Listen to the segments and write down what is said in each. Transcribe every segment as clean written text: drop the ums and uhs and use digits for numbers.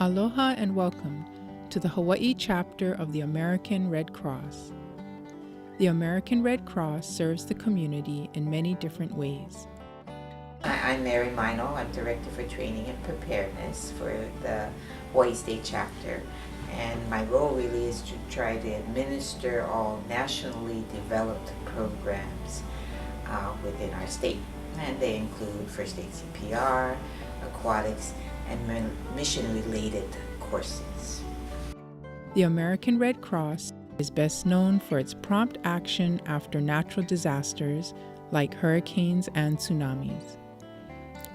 Aloha and welcome to the Hawaii chapter of the American Red Cross. The American Red Cross serves the community in many different ways. I'm Mary Mino. I'm Director for Training and Preparedness for the Hawaii State Chapter. And my role really is to try to administer all nationally developed programs within our state. And they include first aid CPR, aquatics, and mission-related courses. The American Red Cross is best known for its prompt action after natural disasters like hurricanes and tsunamis.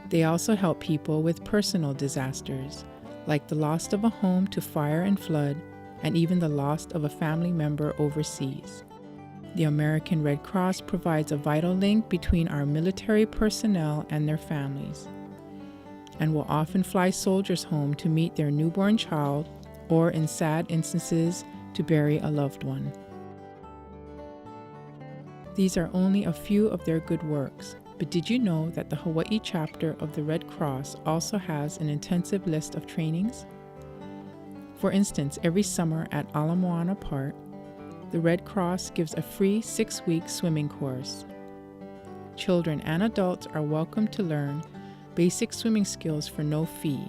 They also help people with personal disasters, like the loss of a home to fire and flood, and even the loss of a family member overseas. The American Red Cross provides a vital link between our military personnel and their families, and will often fly soldiers home to meet their newborn child, or in sad instances, to bury a loved one. These are only a few of their good works, but did you know that the Hawaii chapter of the Red Cross also has an intensive list of trainings? For instance, every summer at Ala Moana Park, the Red Cross gives a free 6-week swimming course. Children and adults are welcome to learn basic swimming skills for no fee.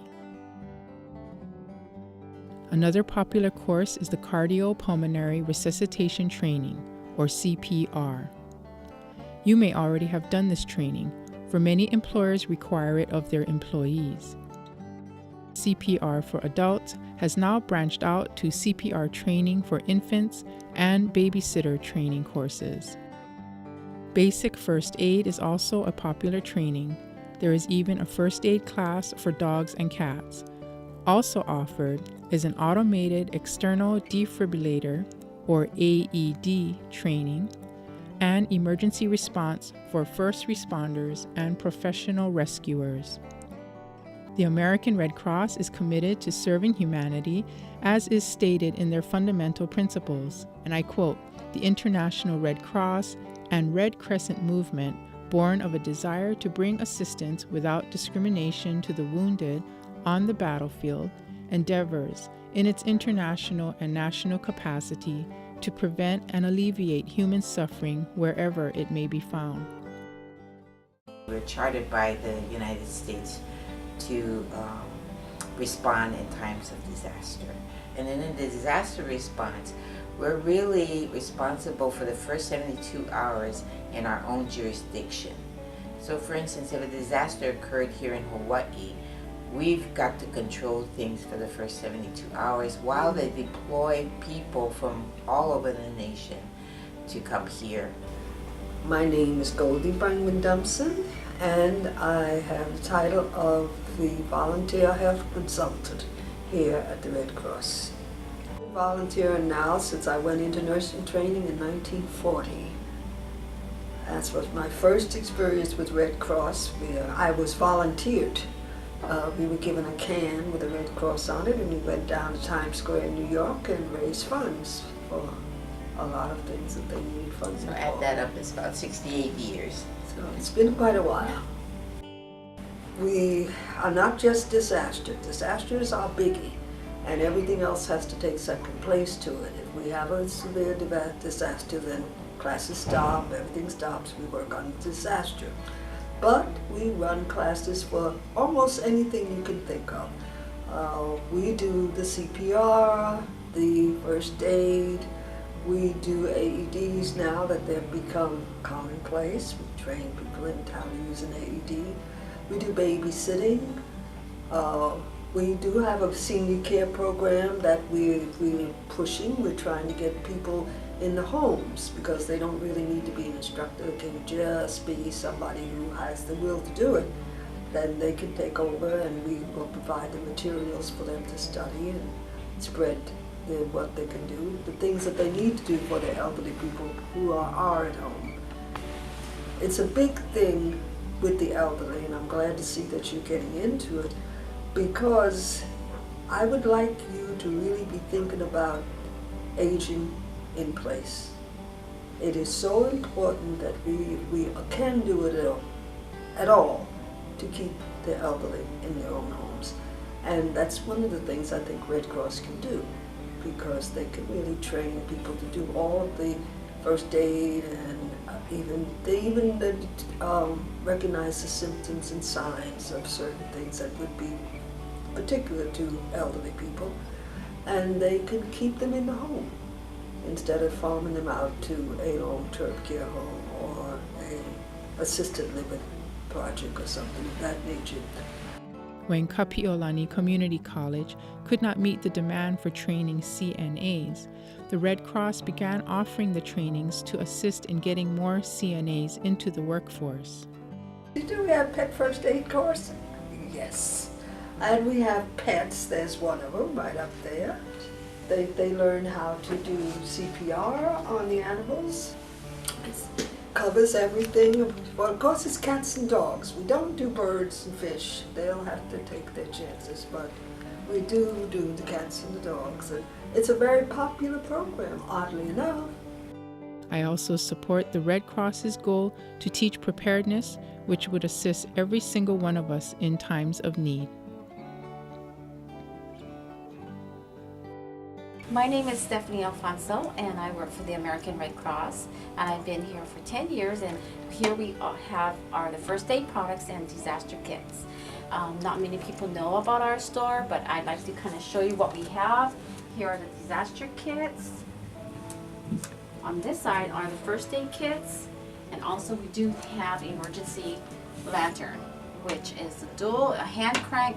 Another popular course is the Cardiopulmonary Resuscitation Training, or CPR. You may already have done this training, for many employers require it of their employees. CPR for adults has now branched out to CPR training for infants and babysitter training courses. Basic first aid is also a popular training. There is even a first aid class for dogs and cats. Also offered is an automated external defibrillator, or AED, training, and emergency response for first responders and professional rescuers. The American Red Cross is committed to serving humanity as is stated in their fundamental principles, and I quote, "The International Red Cross and Red Crescent movement, born of a desire to bring assistance without discrimination to the wounded on the battlefield, endeavors, in its international and national capacity, to prevent and alleviate human suffering wherever it may be found." We're chartered by the United States to respond in times of disaster. And then in the disaster response, we're really responsible for the first 72 hours in our own jurisdiction. So for instance, if a disaster occurred here in Hawaii, we've got to control things for the first 72 hours while they deploy people from all over the nation to come here. My name is Goldie Brangman-Dumpson, and I have the title of the Volunteer Health Consultant here at the Red Cross. I'm volunteering now since I went into nursing training in 1940. That was my first experience with Red Cross, where I was volunteered. We were given a can with a Red Cross on it, and we went down to Times Square in New York and raised funds for a lot of things that they need funds for. So add that up, it's about 68 years. So it's been quite a while. We are not just disaster. Disasters are biggie, and everything else has to take second place to it. If we have a severe disaster, then classes stop, everything stops, we work on disaster. But we run classes for almost anything you can think of. We do the CPR, the first aid, we do AEDs now that they've become commonplace. We train people in how to use an AED. We do babysitting. We do have a senior care program that we're pushing. We're trying to get people in the homes because they don't really need to be an instructor. It can just be somebody who has the will to do it. Then they can take over, and we will provide the materials for them to study and spread what they can do, the things that they need to do for the elderly people who are at home. It's a big thing with the elderly, and I'm glad to see that you're getting into it, because I would like you to really be thinking about aging in place. It is so important that we can do it at all to keep the elderly in their own homes. And that's one of the things I think Red Cross can do, because they can really train people to do all of the first aid, and they even recognize the symptoms and signs of certain things that would be particular to elderly people, and they can keep them in the home instead of farming them out to a long-term care home or a assisted living project or something of that nature. When Kapi'olani Community College could not meet the demand for training CNAs, the Red Cross began offering the trainings to assist in getting more CNAs into the workforce. Do we have pet first aid course? Yes. And we have pets, there's one of them right up there. They learn how to do CPR on the animals. It covers everything. Well, of course it's cats and dogs. We don't do birds and fish. They'll have to take their chances, but we do the cats and the dogs. And it's a very popular program, oddly enough. I also support the Red Cross's goal to teach preparedness, which would assist every single one of us in times of need. My name is Stephanie Alfonso, and I work for the American Red Cross, and I've been here for 10 years, and here we have the first aid products and disaster kits. Not many people know about our store, but I'd like to kind of show you what we have. Here are the disaster kits. On this side are the first aid kits, and also we do have emergency lantern, which is a hand crank,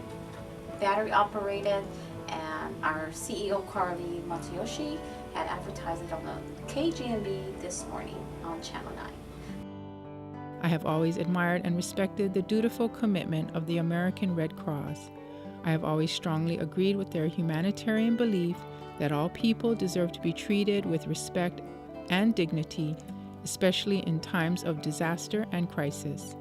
battery operated, and our CEO Carly Matayoshi had advertised it on the KGMB this morning on Channel 9. I have always admired and respected the dutiful commitment of the American Red Cross. I have always strongly agreed with their humanitarian belief that all people deserve to be treated with respect and dignity, especially in times of disaster and crisis.